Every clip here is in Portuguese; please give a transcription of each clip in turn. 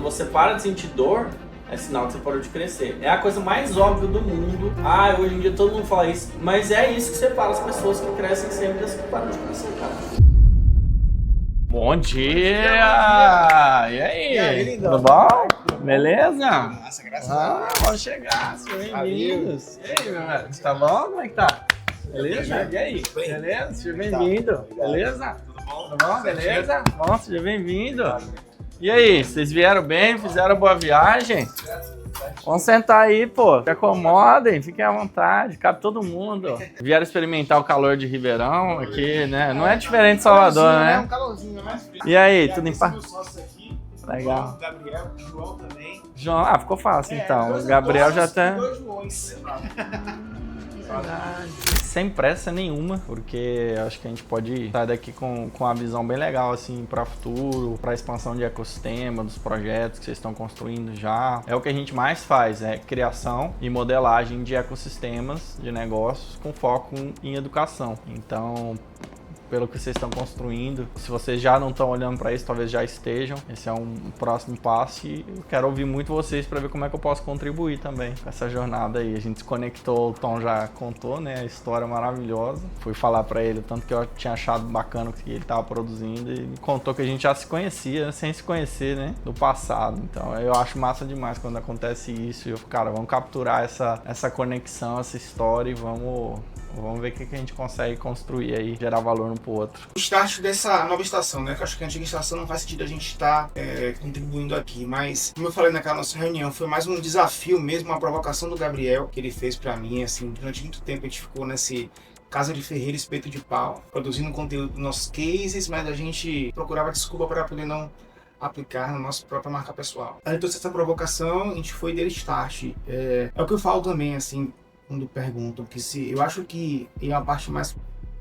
você para de sentir dor, é sinal que você parou de crescer. É a coisa mais óbvia do mundo. Hoje em dia todo mundo fala isso, mas é isso que separa as pessoas que crescem sempre das que param de crescer, cara. Bom dia! E aí? Tudo bom? Beleza? Nossa, graças a Deus. Pode chegar, sejam bem-vindos. E aí, meu velho? Tá bom? Como é que tá? Beleza? E aí? Beleza? Seja bem-vindo. Beleza? Tudo bom? Beleza? Bom, seja bem-vindo. E aí, vocês vieram bem? Fizeram boa viagem? Vamos sentar aí, pô. Se acomodem, fiquem à vontade, cabe todo mundo. Vieram experimentar o calor de Ribeirão aqui, né? Não é diferente de Salvador, né? Um calorzinho, mais frio. E aí, tudo em paz? Legal. O Gabriel, o João também. João, ficou fácil então. O Gabriel já tá. Dois Joões. Sem pressa nenhuma, porque acho que a gente pode sair daqui com uma visão bem legal assim para futuro, para expansão de ecossistema, dos projetos que vocês estão construindo já. É o que a gente mais faz, é criação e modelagem de ecossistemas de negócios com foco em educação. Então, pelo que vocês estão construindo, se vocês já não estão olhando para isso, talvez já estejam. Esse é um próximo passo e eu quero ouvir muito vocês para ver como é que eu posso contribuir também com essa jornada aí. A gente se conectou, o Tom já contou, né, a história maravilhosa. Fui falar para ele o tanto que eu tinha achado bacana o que ele estava produzindo e ele contou que a gente já se conhecia, sem se conhecer, né, do passado. Então eu acho massa demais quando acontece isso. E eu, cara, vamos capturar essa conexão, essa história e vamos ver o que a gente consegue construir aí, gerar valor um pro outro. O start dessa nova estação, né? Que eu acho que a antiga estação não faz sentido a gente estar contribuindo aqui, mas como eu falei naquela nossa reunião, foi mais um desafio mesmo, uma provocação do Gabriel, que ele fez pra mim, assim, durante muito tempo a gente ficou nesse Casa de Ferreira, espeto de pau, produzindo conteúdo dos nossos cases, mas a gente procurava desculpa para poder não aplicar na nossa própria marca pessoal. Aí então essa provocação, a gente foi dele start. É o que eu falo também, assim, quando perguntam, que se eu acho que é uma parte mais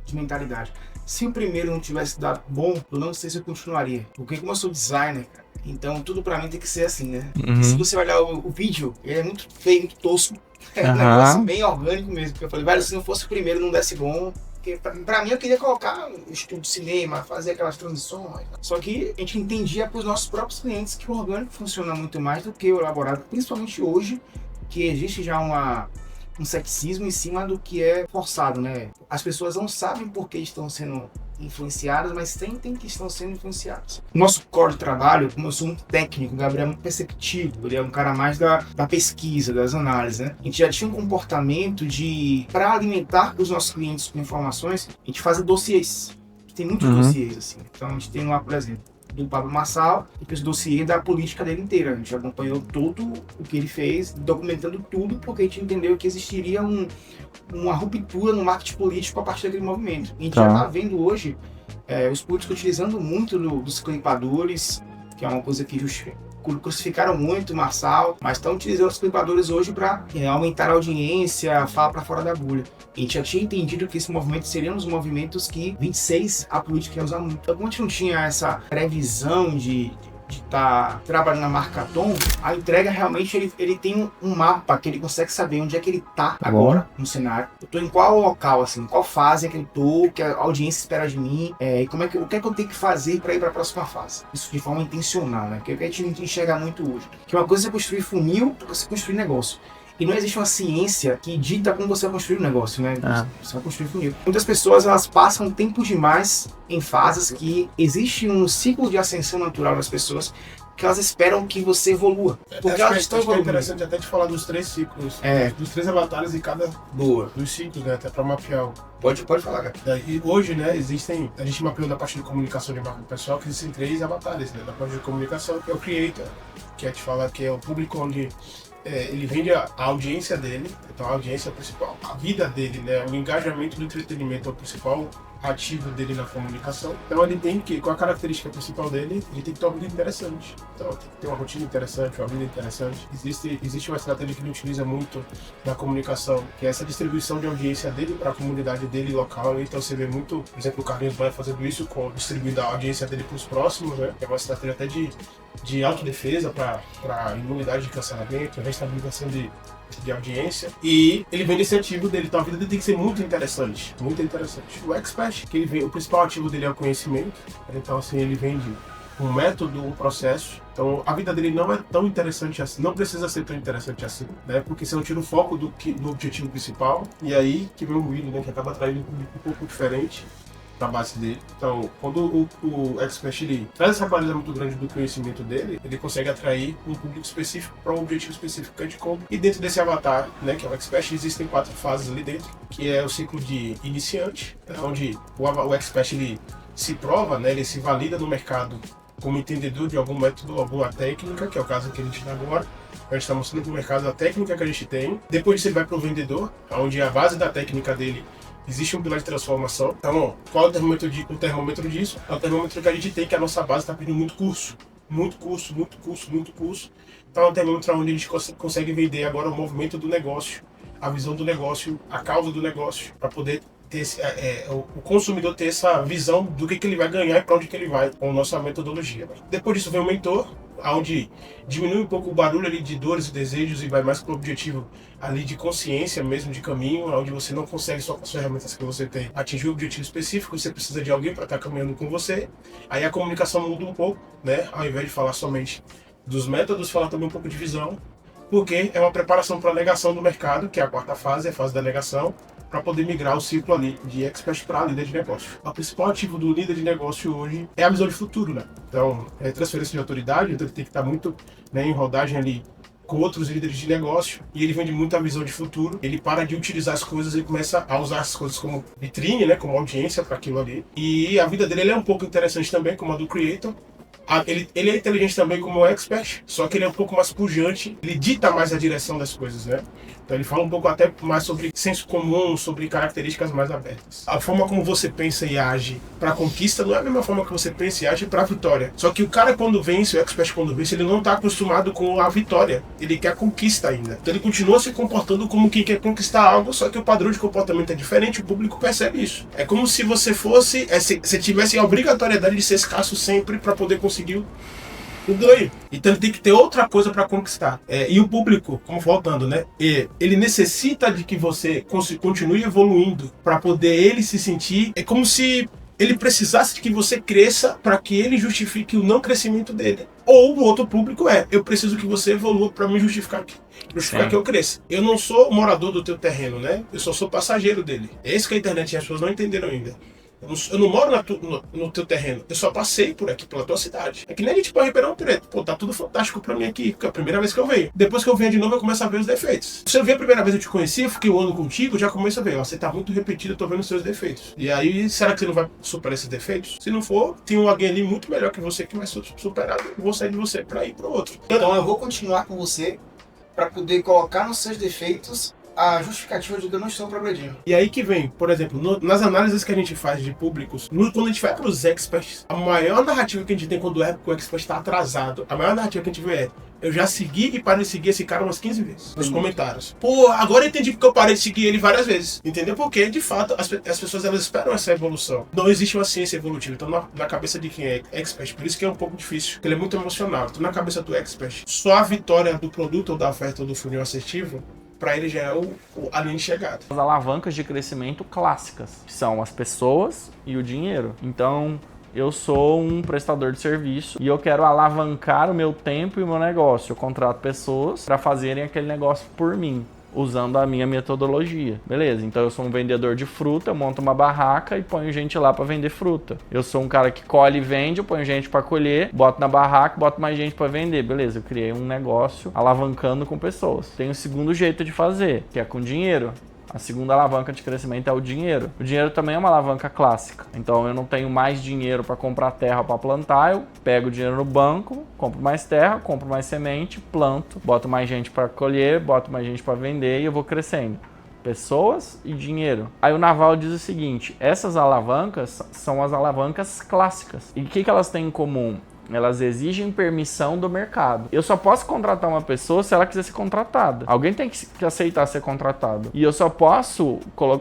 de mentalidade. Se o primeiro não tivesse dado bom, eu não sei se eu continuaria. Porque como eu sou designer, cara, então tudo pra mim tem que ser assim, né? Se você olhar o vídeo, ele é muito feio, muito tosco. É um negócio bem orgânico mesmo. Porque eu falei, velho, se não fosse o primeiro não desse bom, porque pra mim eu queria colocar um estudo de cinema, fazer aquelas transições. Só que a gente entendia pros nossos próprios clientes que o orgânico funciona muito mais do que o elaborado, principalmente hoje, que existe já um sexismo em cima do que é forçado, né? As pessoas não sabem por que estão sendo influenciadas, mas sentem que estão sendo influenciadas. Nosso core de trabalho, como eu sou muito técnico, o Gabriel é muito perceptivo, ele é um cara mais da pesquisa, das análises, né? A gente já tinha um comportamento para alimentar os nossos clientes com informações, a gente faz dossiês. Tem muitos dossiês, assim. Então a gente tem lá, por exemplo, do Pablo Marçal e os dossiês da política dele inteira. A gente acompanhou tudo o que ele fez, documentando tudo, porque a gente entendeu que existiria uma ruptura no marketing político a partir daquele movimento. A gente já está vendo hoje os políticos utilizando muito dos clipadores, que é uma coisa que crucificaram muito o Marçal, mas estão utilizando os clipadores hoje para aumentar a audiência, falar para fora da bolha. A gente já tinha entendido que esse movimento seria um dos movimentos que 26 a política ia usar muito. Então, como a gente não tinha essa previsão de estar trabalhando na marca Tom, a entrega realmente ele tem um mapa que ele consegue saber onde é que ele tá agora no cenário. Eu tô em qual local, assim, qual fase é que eu tô, que a audiência espera de mim, e o que é que eu tenho que fazer para ir para a próxima fase. Isso de forma intencional, né? Que é o que a gente enxerga muito hoje. Que uma coisa é construir funil, outra coisa é construir negócio. E não existe uma ciência que dita como você vai construir um negócio, né? Você vai construir funil. Muitas pessoas, elas passam tempo demais em fases que existe um ciclo de ascensão natural das pessoas que elas esperam que você evolua. Porque elas estão evoluindo. É interessante até te falar dos 3 ciclos, dos 3 avatares de cada dos ciclos, né? Até para mapear. Pode falar, cara. E hoje, né, a gente mapeou da parte de comunicação de marca pessoal, que existem 3 avatares, né? Da parte de comunicação, que é o creator, que é te falar que é o público onde ele vende a audiência dele, então a audiência é a principal, a vida dele, né, o engajamento do entretenimento é o principal ativo dele na comunicação. Então ele tem que, com a característica principal dele, ele tem que ter uma vida interessante. Então tem que ter uma rotina interessante, uma vida interessante. Existe uma estratégia que ele utiliza muito na comunicação, que é essa distribuição de audiência dele para a comunidade dele local. Então você vê muito, por exemplo, o Carlinhos vai fazendo isso, distribuindo a audiência dele para os próximos, né? É uma estratégia até de autodefesa para imunidade de cancelamento, restabilização de audiência, e ele vende esse ativo dele, então a vida dele tem que ser muito interessante, muito interessante. O Expert, que ele vende, o principal ativo dele é o conhecimento, então assim, ele vende um método, um processo. Então a vida dele não é tão interessante assim, não precisa ser tão interessante assim, né? Porque você não tira o foco do objetivo principal, e aí que vem o Willi, né? Que acaba atraindo um público um pouco diferente da base dele. Então, quando o Expert ele traz essa baliza muito grande do conhecimento dele, ele consegue atrair um público específico para um objetivo específico que a gente compra. E dentro desse avatar, né, que é o Expert, existem 4 fases ali dentro, que é o ciclo de iniciante, onde o Expert ele se prova, né, ele se valida no mercado como entendedor de algum método, alguma técnica, que é o caso que a gente está agora. A gente está mostrando para o mercado a técnica que a gente tem. Depois disso ele vai para o vendedor, onde a base da técnica dele existe um pilar de transformação. Então, qual é o termômetro disso? É o termômetro que a gente tem, que a nossa base está pedindo muito curso. Muito curso. Então, é um termômetro onde a gente consegue vender agora o movimento do negócio, a visão do negócio, a causa do negócio, para poder ter o consumidor ter essa visão do que ele vai ganhar e para onde que ele vai com a nossa metodologia. Depois disso vem o mentor, onde diminui um pouco o barulho ali de dores e desejos e vai mais para o objetivo ali de consciência mesmo, de caminho, onde você não consegue só com as ferramentas que você tem atingir o objetivo específico, você precisa de alguém para estar caminhando com você. Aí a comunicação muda um pouco, né? Ao invés de falar somente dos métodos, falar também um pouco de visão, porque é uma preparação para a negação do mercado, que é a 4ª fase, a fase da negação, para poder migrar o ciclo ali de expert para líder de negócio. O principal ativo do líder de negócio hoje é a visão de futuro, né? Então, é transferência de autoridade, então ele tem que estar muito, né, em rodagem ali com outros líderes de negócio, e ele vende muito a visão de futuro. Ele para de utilizar as coisas e começa a usar as coisas como vitrine, né, como audiência para aquilo ali. E a vida dele é um pouco interessante também, como a do Creator. Ele é inteligente também como o Expert, só que ele é um pouco mais pujante, ele dita mais a direção das coisas, né? Então ele fala um pouco até mais sobre senso comum, sobre características mais abertas. A forma como você pensa e age para a conquista não é a mesma forma que você pensa e age para a vitória. Só que o cara quando vence, o Expert quando vence, ele não está acostumado com a vitória, ele quer a conquista ainda. Então ele continua se comportando como quem quer conquistar algo, só que o padrão de comportamento é diferente, o público percebe isso. É como se você fosse, você tivesse a obrigatoriedade de ser escasso sempre para poder conseguir o ganho. Então ele tem que ter outra coisa para conquistar. E o público, como voltando, né? Ele necessita de que você continue evoluindo para poder ele se sentir. É como se ele precisasse de que você cresça para que ele justifique o não crescimento dele. Ou o outro público eu preciso que você evolua para me justificar que eu cresça. Eu não sou morador do teu terreno, né? Eu só sou passageiro dele. É isso que a internet e as pessoas não entenderam ainda. Eu não moro no teu terreno, eu só passei por aqui, pela tua cidade. É que nem a gente pode Ribeirão Preto. Pô, tá tudo fantástico pra mim aqui, porque é a primeira vez que eu venho. Depois que eu venho de novo, eu começo a ver os defeitos. Se eu vi a primeira vez eu te conheci, eu fiquei um ano contigo, já começo a ver, ó, você tá muito repetido, eu tô vendo os seus defeitos. E aí, será que você não vai superar esses defeitos? Se não for, tem alguém ali muito melhor que você que vai superar, eu vou sair de você pra ir pro outro. Então eu vou continuar com você pra poder colocar nos seus defeitos a justificativa de que eu não estou progredindo. E aí que vem, por exemplo, nas análises que a gente faz de públicos, quando a gente vai para os experts, a maior narrativa que a gente tem quando o expert está atrasado, a maior narrativa que a gente vê eu já segui e parei de seguir esse cara umas 15 vezes nos comentários. Pô, agora eu entendi porque eu parei de seguir ele várias vezes. Entendeu? Porque, de fato, as pessoas elas esperam essa evolução. Não existe uma ciência evolutiva. Então, na cabeça de quem é expert, por isso que é um pouco difícil, porque ele é muito emocional. Então, na cabeça do expert, só a vitória do produto ou da oferta ou do funil assertivo, para ele já é a linha de chegada. As alavancas de crescimento clássicas, que são as pessoas e o dinheiro. Então, eu sou um prestador de serviço e eu quero alavancar o meu tempo e o meu negócio. Eu contrato pessoas para fazerem aquele negócio por mim, usando a minha metodologia. Beleza, então eu sou um vendedor de fruta, eu monto uma barraca e ponho gente lá para vender fruta. Eu sou um cara que colhe e vende, eu ponho gente para colher, boto na barraca, boto mais gente para vender. Beleza, eu criei um negócio alavancando com pessoas. Tem o segundo jeito de fazer, que é com dinheiro. A segunda alavanca de crescimento é o dinheiro. O dinheiro também é uma alavanca clássica. Então eu não tenho mais dinheiro para comprar terra para plantar, eu pego o dinheiro no banco, compro mais terra, compro mais semente, planto, boto mais gente para colher, boto mais gente para vender e eu vou crescendo. Pessoas e dinheiro. Aí o Naval diz o seguinte, essas alavancas são as alavancas clássicas. E o que elas têm em comum? Elas exigem permissão do mercado. Eu só posso contratar uma pessoa se ela quiser ser contratada. Alguém tem que aceitar ser contratado. E eu só posso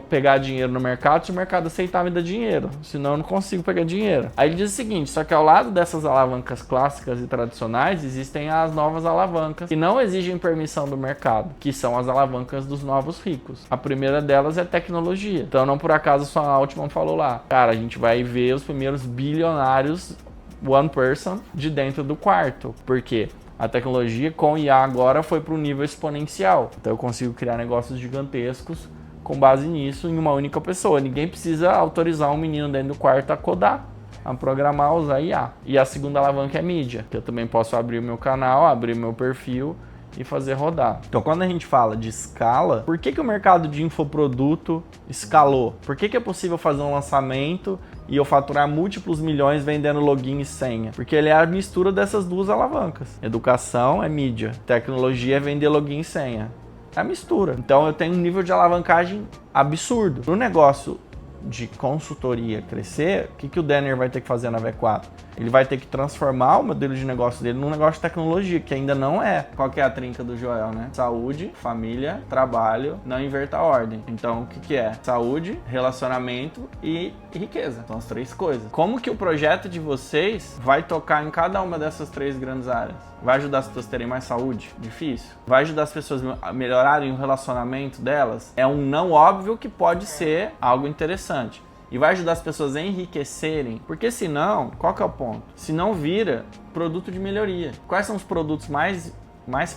pegar dinheiro no mercado se o mercado aceitar me dar dinheiro. Senão eu não consigo pegar dinheiro. Aí ele diz o seguinte, só que ao lado dessas alavancas clássicas e tradicionais, existem as novas alavancas que não exigem permissão do mercado, que são as alavancas dos novos ricos. A primeira delas é tecnologia. Então não por acaso só a Altman falou lá. Cara, a gente vai ver os primeiros bilionários one person de dentro do quarto. Por quê? A tecnologia com IA agora foi para um nível exponencial. Então eu consigo criar negócios gigantescos com base nisso em uma única pessoa. Ninguém precisa autorizar um menino dentro do quarto a codar, a programar, usar IA. E a segunda alavanca é mídia, que eu também posso abrir o meu canal, abrir o meu perfil e fazer rodar. Então quando a gente fala de escala, por que o mercado de infoproduto escalou? Por que é possível fazer um lançamento e eu faturar múltiplos milhões vendendo login e senha? Porque ele é a mistura dessas duas alavancas. Educação é mídia, tecnologia é vender login e senha. É a mistura. Então eu tenho um nível de alavancagem absurdo. Para o negócio de consultoria crescer, o que o Denner vai ter que fazer na V4? Ele vai ter que transformar o modelo de negócio dele num negócio de tecnologia, que ainda não é. Qual que é a trinca do Joel, né? Saúde, família, trabalho, não inverta a ordem. Então, o que é? Saúde, relacionamento e riqueza. São as três coisas. Como que o projeto de vocês vai tocar em cada uma dessas três grandes áreas? Vai ajudar as pessoas a terem mais saúde? Difícil. Vai ajudar as pessoas a melhorarem o relacionamento delas? É um não óbvio que pode ser algo interessante. E vai ajudar as pessoas a enriquecerem, porque senão, qual que é o ponto? Se não vira produto de melhoria. Quais são os produtos mais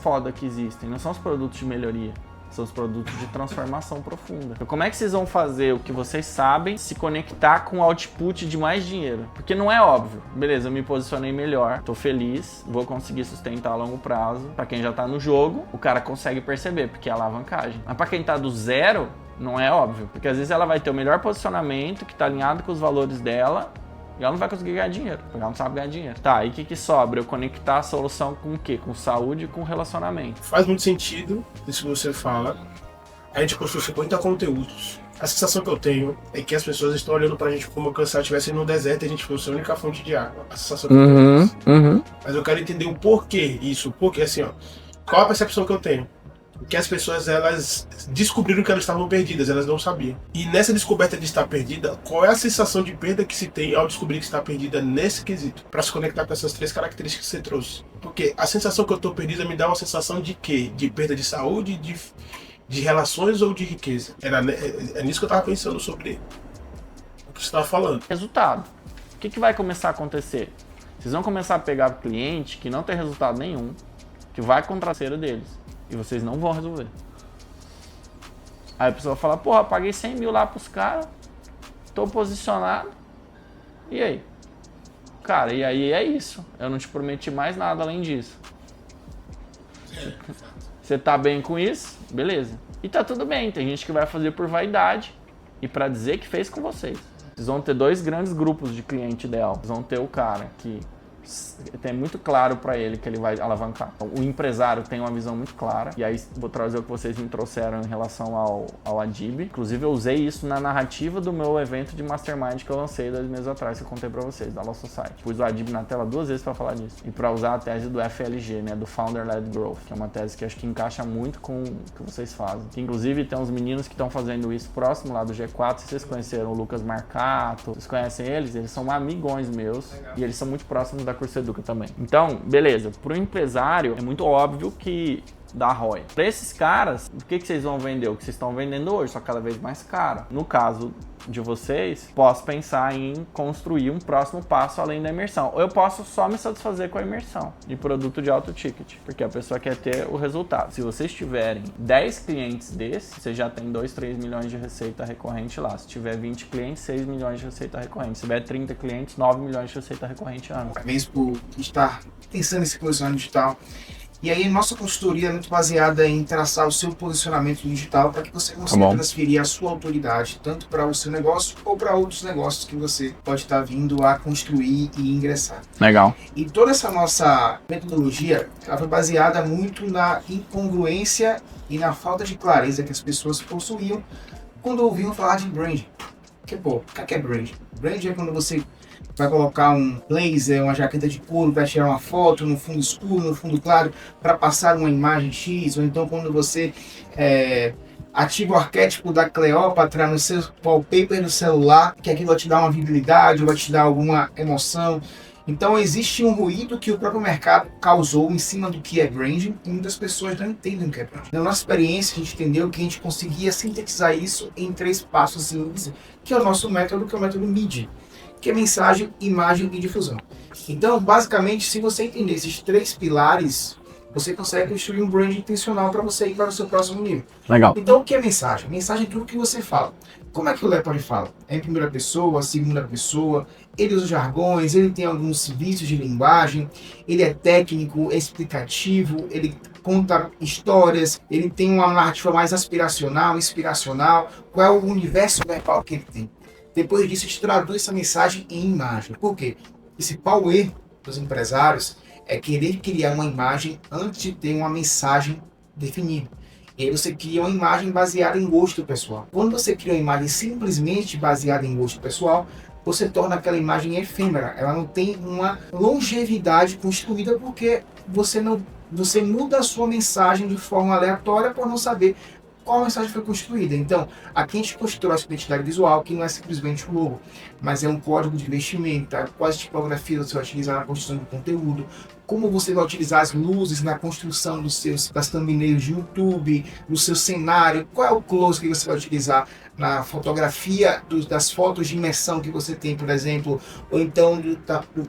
foda que existem? Não são os produtos de melhoria, são os produtos de transformação profunda. Então como é que vocês vão fazer o que vocês sabem se conectar com o output de mais dinheiro? Porque não é óbvio. Beleza, eu me posicionei melhor, tô feliz, vou conseguir sustentar a longo prazo. Pra quem já tá no jogo, o cara consegue perceber, porque é alavancagem. Mas pra quem tá do zero, não é óbvio, porque às vezes ela vai ter o melhor posicionamento que está alinhado com os valores dela e ela não vai conseguir ganhar dinheiro, porque ela não sabe ganhar dinheiro. Tá, e o que sobra? Eu conectar a solução com o quê? Com saúde e com relacionamento. Faz muito sentido isso que você fala. A gente construiu 50 conteúdos. A sensação que eu tenho é que as pessoas estão olhando pra gente como se estivesse no deserto e a gente fosse a única fonte de água. A sensação que eu tenho é essa. Mas eu quero entender o porquê isso. Porque assim, ó, qual a percepção que eu tenho? Que as pessoas, elas descobriram que elas estavam perdidas, elas não sabiam. E nessa descoberta de estar perdida, qual é a sensação de perda que se tem ao descobrir que está perdida nesse quesito? Para se conectar com essas três características que você trouxe. Porque a sensação que eu estou perdida me dá uma sensação de quê? De perda de saúde, de relações ou de riqueza? É nisso que eu estava pensando sobre o que você estava falando. Resultado. O que vai começar a acontecer? Vocês vão começar a pegar cliente que não tem resultado nenhum, que vai contra a cera deles. E vocês não vão resolver. Aí a pessoa vai falar, porra, paguei 100 mil lá pros caras, tô posicionado, e aí? Cara, e aí é isso. Eu não te prometi mais nada além disso. Você tá bem com isso? Beleza. E tá tudo bem, tem gente que vai fazer por vaidade e pra dizer que fez com vocês. Vocês vão ter dois grandes grupos de cliente ideal. Vocês vão ter o cara que tem muito claro para ele que ele vai alavancar. O empresário tem uma visão muito clara, e aí vou trazer o que vocês me trouxeram em relação ao Adib. Inclusive eu usei isso na narrativa do meu evento de Mastermind que eu lancei 2 meses atrás, que eu contei para vocês, da Law Society. Pus o Adib na tela 2 vezes para falar disso. E para usar a tese do FLG, né, do Founder Led Growth, que é uma tese que acho que encaixa muito com o que vocês fazem. Que, inclusive tem uns meninos que estão fazendo isso próximo lá do G4, se vocês conheceram o Lucas Marcato, vocês conhecem eles? Eles são amigões meus. Legal. E eles são muito próximos da Curso Educa também. Então, beleza. Para o empresário, é muito óbvio que dá ROI. Para esses caras, o que vocês vão vender? O que vocês estão vendendo hoje, só cada vez mais caro. No caso de vocês, posso pensar em construir um próximo passo além da imersão. Ou eu posso só me satisfazer com a imersão de produto de alto ticket, porque a pessoa quer ter o resultado. Se vocês tiverem 10 clientes desses, você já tem 2, 3 milhões de receita recorrente lá. Se tiver 20 clientes, 6 milhões de receita recorrente. Se tiver 30 clientes, 9 milhões de receita recorrente ano. Parabéns por estar pensando nesse posicionamento digital. E aí, nossa consultoria é muito baseada em traçar o seu posicionamento digital para que você consiga transferir a sua autoridade, tanto para o seu negócio ou para outros negócios que você pode estar vindo a construir e ingressar. Legal. E toda essa nossa metodologia, ela foi baseada muito na incongruência e na falta de clareza que as pessoas possuíam quando ouviam falar de branding. Porque, pô, o que é branding? Branding é quando você vai colocar um blazer, uma jaqueta de couro para tirar uma foto no fundo escuro, no fundo claro, para passar uma imagem X, ou então quando você ativa o arquétipo da Cleópatra no seu wallpaper do celular, que aquilo vai te dar uma virilidade, ou vai te dar alguma emoção. Então existe um ruído que o próprio mercado causou em cima do que é branding, e muitas pessoas não entendem o que é branding. Na nossa experiência, a gente entendeu que a gente conseguia sintetizar isso em 3 passos simples, que é o nosso método, que é o método MIDI, que é mensagem, imagem e difusão. Então, basicamente, se você entender esses 3 pilares, você consegue construir um brand intencional para você ir para o seu próximo nível. Legal. Então, o que é mensagem? Mensagem é tudo que você fala. Como é que o Lepore fala? É em primeira pessoa, segunda pessoa, ele usa jargões, ele tem alguns vícios de linguagem, ele é técnico, é explicativo, ele conta histórias, ele tem uma narrativa mais aspiracional, inspiracional, qual é o universo verbal que ele tem. Depois disso, a gente traduz essa mensagem em imagem. Por quê? O principal erro dos empresários é querer criar uma imagem antes de ter uma mensagem definida. E aí você cria uma imagem baseada em gosto pessoal. Quando você cria uma imagem simplesmente baseada em gosto pessoal, você torna aquela imagem efêmera. Ela não tem uma longevidade construída porque você muda a sua mensagem de forma aleatória por não saber qual mensagem foi construída. Então, aqui a gente constrói essa identidade visual, que não é simplesmente um logo, mas é um código de vestimenta, quais tipografias você vai utilizar na construção do conteúdo, como você vai utilizar as luzes na construção das thumbnails de YouTube, no seu cenário, qual é o close que você vai utilizar na fotografia das fotos de imersão que você tem, por exemplo, ou então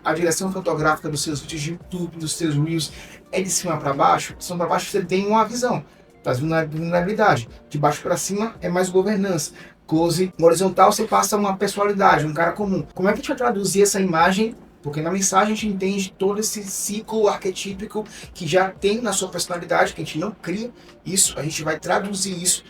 a direção fotográfica dos seus vídeos de YouTube, dos seus Reels, é de cima para baixo? De cima para baixo você tem uma visão das vulnerabilidades. De baixo para cima é mais governança. Close horizontal você passa uma personalidade, um cara comum. Como é que a gente vai traduzir essa imagem? Porque na mensagem a gente entende todo esse ciclo arquetípico que já tem na sua personalidade, que a gente não cria isso, a gente vai traduzir isso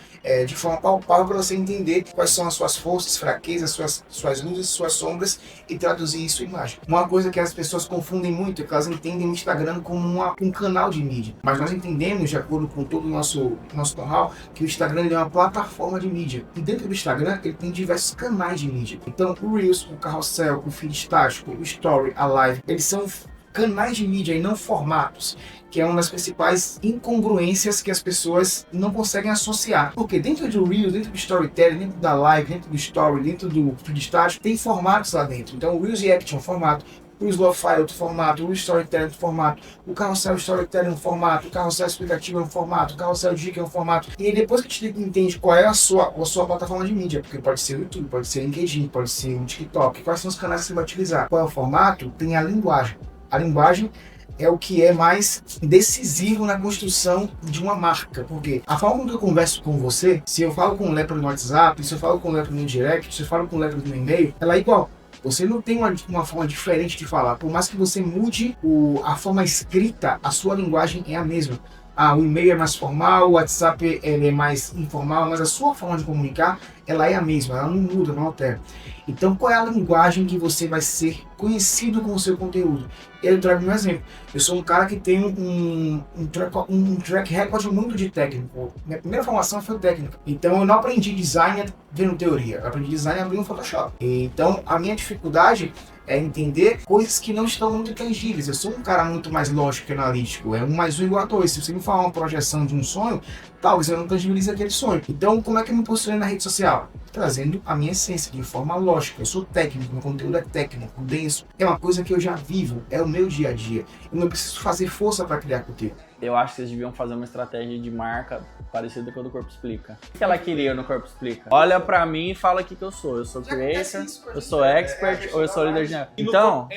de forma palpável para você entender quais são as suas forças, fraquezas, suas luzes, suas sombras e traduzir isso em imagem. Uma coisa que as pessoas confundem muito é que elas entendem o Instagram como um canal de mídia. Mas nós entendemos, de acordo com todo o nosso know-how, que o Instagram é uma plataforma de mídia. E dentro do Instagram ele tem diversos canais de mídia. Então o Reels, o Carrossel, o Feed Estático, o Story, a Live, eles são canais de mídia e não formatos, que é uma das principais incongruências que as pessoas não conseguem associar. Porque dentro do Reels, dentro do Storytelling, dentro da Live, dentro do Story, dentro do Feed Estático, tem formatos lá dentro. Então o Reels React é um formato, o Reels Lo-Fi é outro formato, o Reels Storytelling é outro formato, o Carrossel Storytelling é um formato, o Carrossel Explicativo é um formato, o Carrossel Dica é um formato. E aí depois que a gente entende qual é a sua plataforma de mídia, porque pode ser o YouTube, pode ser o LinkedIn, pode ser o TikTok, quais são os canais que você vai utilizar, qual é o formato, tem a linguagem. A linguagem é o que é mais decisivo na construção de uma marca, porque a forma como eu converso com você, se eu falo com o Lepore no WhatsApp, se eu falo com o Lepore no direct, se eu falo com o Lepore no e-mail, ela é igual. Você não tem uma forma diferente de falar, por mais que você mude a forma escrita, a sua linguagem é a mesma. O e-mail é mais formal, o WhatsApp ele é mais informal, mas a sua forma de comunicar, ela é a mesma, ela não muda, não altera. Então, qual é a linguagem que você vai ser conhecido com o seu conteúdo? Eu trago um exemplo. Eu sou um cara que tem um track record muito de técnico. Minha primeira formação foi técnica. Então, eu não aprendi design vendo teoria. Eu aprendi design abrindo Photoshop. Então, a minha dificuldade é entender coisas que não estão muito tangíveis. Eu sou um cara muito mais lógico que analítico. É 1 mais 1 igual a 2. Se você me falar uma projeção de um sonho, talvez eu não tangibilize aquele sonho. Então, como é que eu me posiciono na rede social? Trazendo a minha essência de forma lógica. Eu sou técnico, meu conteúdo é técnico, denso. É uma coisa que eu já vivo, é o meu dia a dia. Eu não preciso fazer força para criar conteúdo. Eu acho que vocês deviam fazer uma estratégia de marca parecida com a do Corpo Explica. O que ela queria no Corpo Explica? Olha pra mim e fala o que eu sou. Eu sou creator, eu sou expert ou eu sou líder de negócio. Então,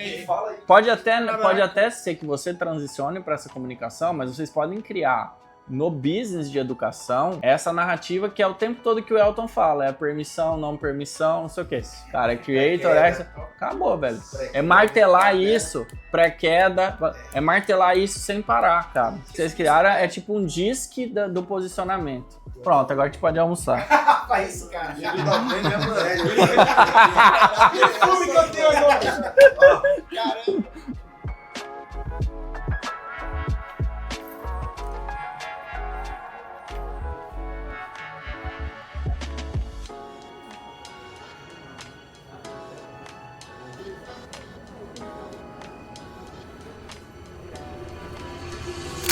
pode até ser que você transicione para essa comunicação, mas vocês podem criar no business de educação essa narrativa que é o tempo todo que o Elton fala, é permissão, não permissão, não sei o que. Cara, é creator, acabou, velho. É martelar isso, pré-queda, é martelar isso sem parar, cara. Vocês criaram, é tipo um disque do posicionamento. Pronto, agora a gente pode almoçar. Faz isso, cara. Caramba.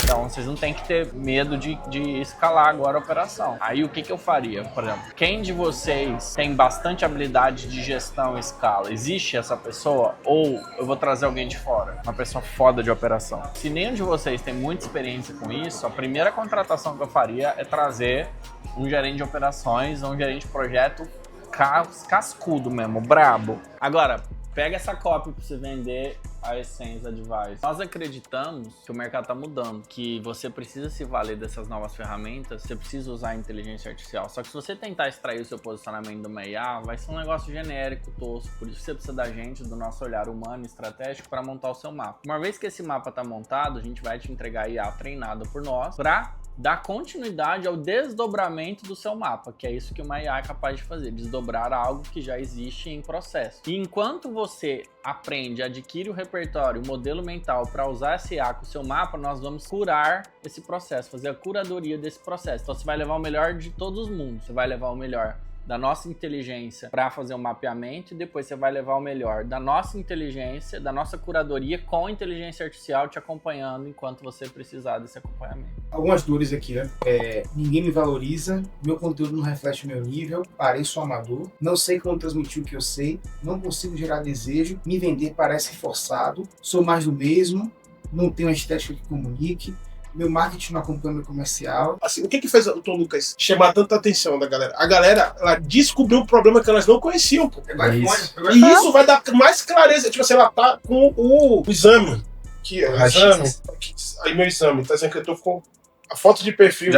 Então, vocês não tem que ter medo de escalar agora a operação. Aí, o que eu faria? Por exemplo, quem de vocês tem bastante habilidade de gestão e escala? Existe essa pessoa? Ou eu vou trazer alguém de fora? Uma pessoa foda de operação. Se nenhum de vocês tem muita experiência com isso, a primeira contratação que eu faria é trazer um gerente de operações, um gerente de projeto cascudo mesmo, brabo. Agora, pega essa cópia pra você vender a Essence Advice. Nós acreditamos que o mercado está mudando, que você precisa se valer dessas novas ferramentas, você precisa usar a inteligência artificial. Só que se você tentar extrair o seu posicionamento de uma IA, vai ser um negócio genérico, tosco. Por isso você precisa da gente, do nosso olhar humano e estratégico para montar o seu mapa. Uma vez que esse mapa está montado, a gente vai te entregar a IA treinada por nós para dar continuidade ao desdobramento do seu mapa, que é isso que uma IA é capaz de fazer, desdobrar algo que já existe em processo. E enquanto você aprende, adquire o repertório, o modelo mental para usar essa IA com o seu mapa, nós vamos curar esse processo, fazer a curadoria desse processo. Então você vai levar o melhor de todos os mundos, você vai levar o melhor da nossa inteligência para fazer o mapeamento e depois você vai levar o melhor da nossa inteligência, da nossa curadoria com inteligência artificial te acompanhando enquanto você precisar desse acompanhamento. Algumas dores aqui, né? Ninguém me valoriza, meu conteúdo não reflete o meu nível, pareço amador, não sei como transmitir o que eu sei, não consigo gerar desejo, me vender parece forçado, sou mais do mesmo, não tenho uma estética que comunique, meu marketing não acompanha meu comercial. Assim, o que fez o Tom Lucas chamar tanta atenção da galera? A galera, ela descobriu um problema que elas não conheciam, pô. E isso vai dar mais clareza. Tipo assim, ela tá com o exame. Aí meu exame, tá dizendo que eu tô com a foto de perfil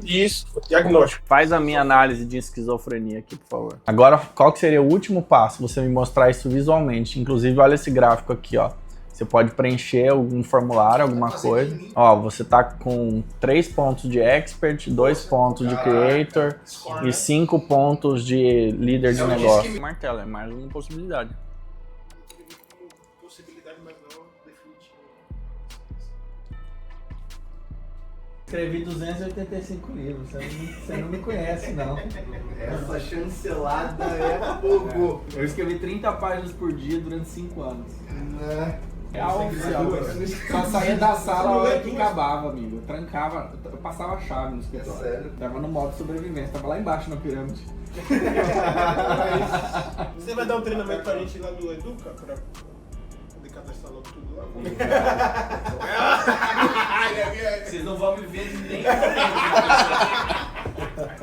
isso, diagnóstico. Faz a minha análise de esquizofrenia aqui, por favor. Agora, qual que seria o último passo? Você me mostrar isso visualmente. Inclusive, olha esse gráfico aqui, ó. Você pode preencher algum formulário, alguma coisa. Ó, você tá com 3 pontos de expert, 2 pontos de creator e 5 pontos de líder de negócio. Martelo, é mais uma possibilidade. Possibilidade, mas não definitiva. Escrevi 285 livros, você não me conhece, não. Essa chancelada é fogo. Eu escrevi 30 páginas por dia durante 5 anos. É oficial. Só saía da sala a hora que acabava, amigo. Eu trancava, eu passava a chave no escritório. Sério? Tava no modo sobrevivência, tava lá embaixo na pirâmide. Você vai dar um treinamento pra gente lá do Educa? Pra poder cadastrar logo tudo lá? Vocês não vão me ver nem.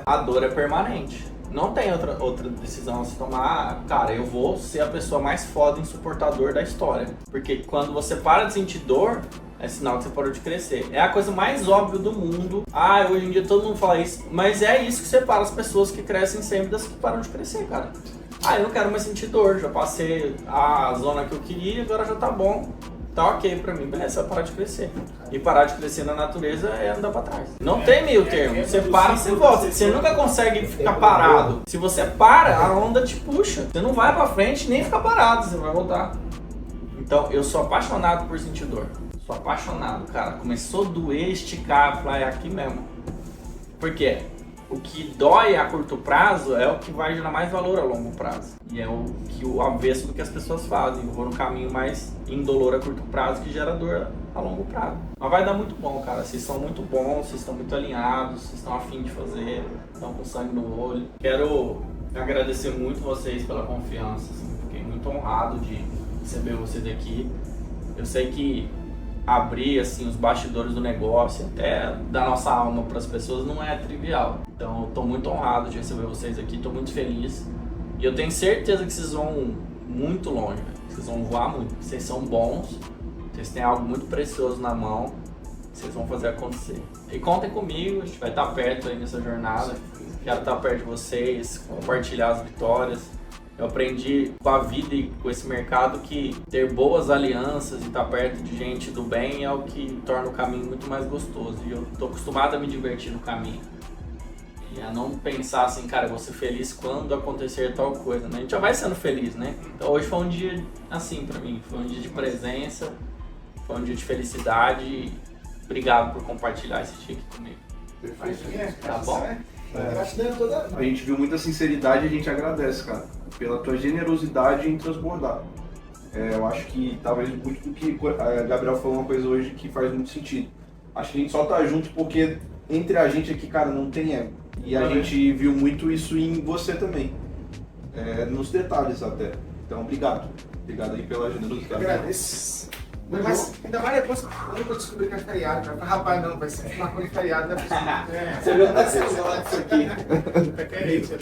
A dor é permanente. Não tem outra decisão a se tomar. Cara, eu vou ser a pessoa mais foda insuportador da história. Porque quando você para de sentir dor, é sinal que você parou de crescer. É a coisa mais óbvia do mundo. Hoje em dia todo mundo fala isso. Mas é isso que separa as pessoas que crescem sempre das que param de crescer, cara. Eu não quero mais sentir dor. Já passei a zona que eu queria, agora já tá bom. Tá ok pra mim, beleza, parar de crescer. E parar de crescer na natureza é andar pra trás. Não tem meio termo. Você para, você volta. Você nunca consegue ficar parado. Se você para, a onda te puxa. Você não vai pra frente nem ficar parado, você vai voltar. Então, eu sou apaixonado por sentir dor. Sou apaixonado, cara. Começou a doer, esticar, falar, é aqui mesmo. Por quê? O que dói a curto prazo é o que vai gerar mais valor a longo prazo. E é o avesso do que as pessoas fazem. Eu vou no caminho mais indolor a curto prazo que gera dor a longo prazo. Mas vai dar muito bom, cara. Vocês são muito bons, vocês estão muito alinhados, vocês estão afim de fazer, estão com sangue no olho. Quero agradecer muito vocês pela confiança. Assim. Fiquei muito honrado de receber vocês aqui. Eu sei que abrir assim os bastidores do negócio, até da nossa alma para as pessoas, não é trivial. Então eu tô muito honrado de receber vocês aqui, tô muito feliz. E eu tenho certeza que vocês vão muito longe, vocês vão voar muito. Vocês são bons, vocês têm algo muito precioso na mão, vocês vão fazer acontecer. E contem comigo, a gente vai estar perto aí nessa jornada. Quero estar perto de vocês, compartilhar as vitórias. Eu aprendi com a vida e com esse mercado que ter boas alianças e estar perto de gente do bem é o que torna o caminho muito mais gostoso. E eu tô acostumado a me divertir no caminho. E a não pensar assim, cara, eu vou ser feliz quando acontecer tal coisa, né? A gente já vai sendo feliz, né? Então hoje foi um dia assim pra mim, foi um dia de presença, foi um dia de felicidade. Obrigado por compartilhar esse dia aqui comigo. Perfeito. Tá bom? A gente viu muita sinceridade e a gente agradece, cara, pela tua generosidade em transbordar. Eu acho que talvez muito do que a Gabriel falou uma coisa hoje que faz muito sentido. Acho que a gente só tá junto porque entre a gente aqui, cara, não tem ego. E a gente viu muito isso em você também. Nos detalhes até. Então, obrigado. Obrigado aí pela generosidade. Agradeço. Mas ainda mais depois quando eu descobri que é feriado, cara. Rapaz, não, vai ser uma coisa de feriado, não é possível. Você viu que tá sendo isso aqui? É isso.